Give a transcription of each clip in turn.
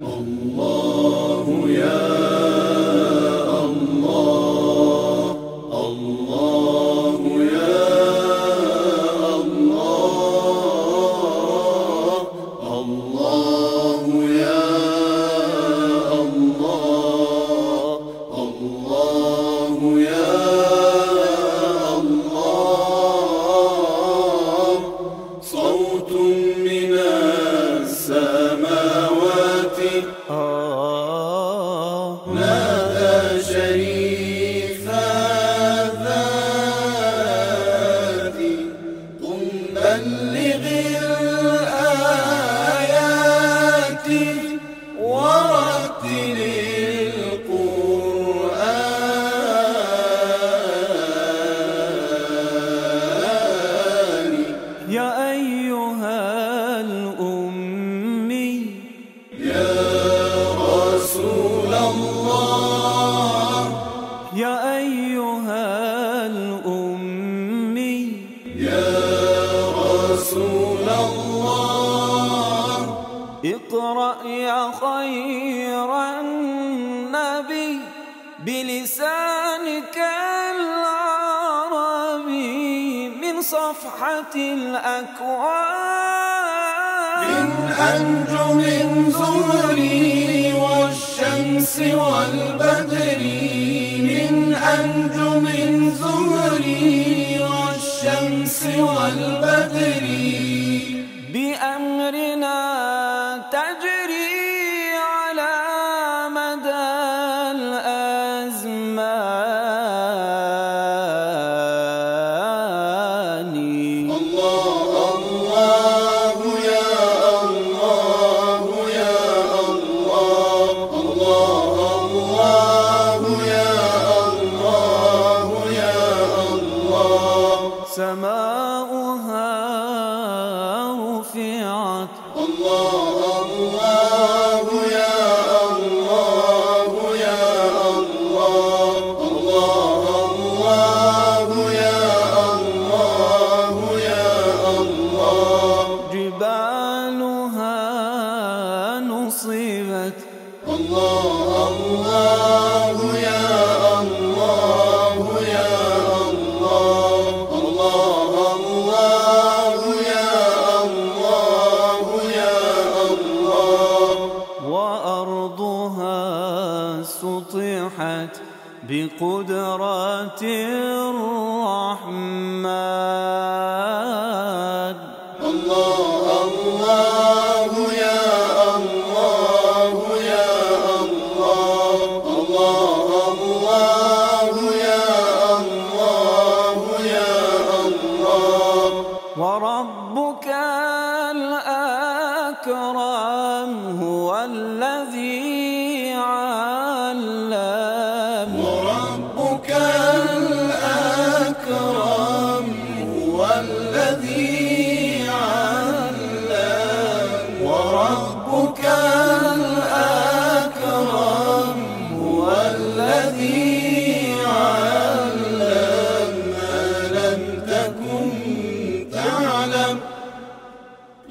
الله يا الله، الله يا الله، الله يا الله، الله يا الله. صوت من السماوات نادى شريف ذاتي، قم بلغ الآيات ورتل القرآن. يا أيها الأمي يا رسول الله، يا أيها الأمي يا رسول الله. اقرأ يا خير النبي بلسانك العربي من صفحة الأكوان، من أنجم زهري والشمس والبدر، من أنجم زهري والشمس والبدر. بأمرنا تجري على مدى الأزمان. الله الله يا الله يا الله، الله الله يا الله يا الله. سماؤها رفعت، الله الله يا الله يا الله، الله الله يا الله يا الله. جبالها نصبت، الله الله يا الله يا الله، الله الله يا الله يا الله. وأرضها سطحت بقدرة الرحمن. الله الله يا الله يا الله، الله الله يا الله يا الله. وربك الأكرم هو الذي علم، وربك الأكرم هو الذي علم، وربك الأكرم هو الذي علم ما لم تكن تعلم.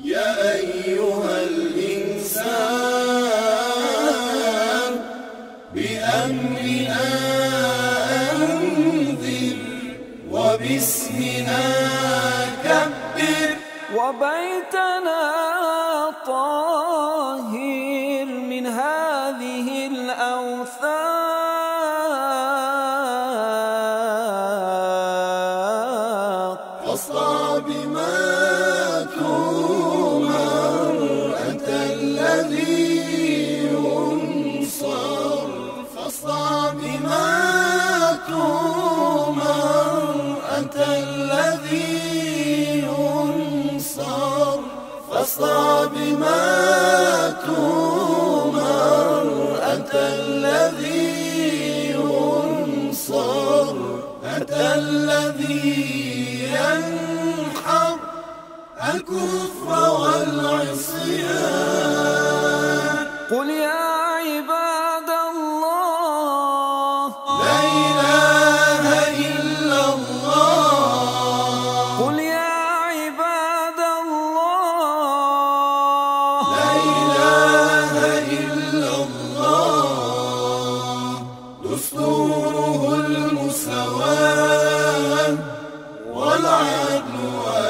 يا أيها الإنسان بأمرنا أنذر وباسمنا كبر، وبيتنا طاهر من هذه الأوثاق. فاصدع بما تؤمر، أنت الذي ينصر. فاصدع بما تؤمر، أنت الذي ينصر. فاصدع بما تؤمر، أنت الذي ينصر. أنت الذي ينحر الكفر والعصيان. قل يا عباد الله لا إله إلا الله، قل يا عباد الله لا إله إلا العدل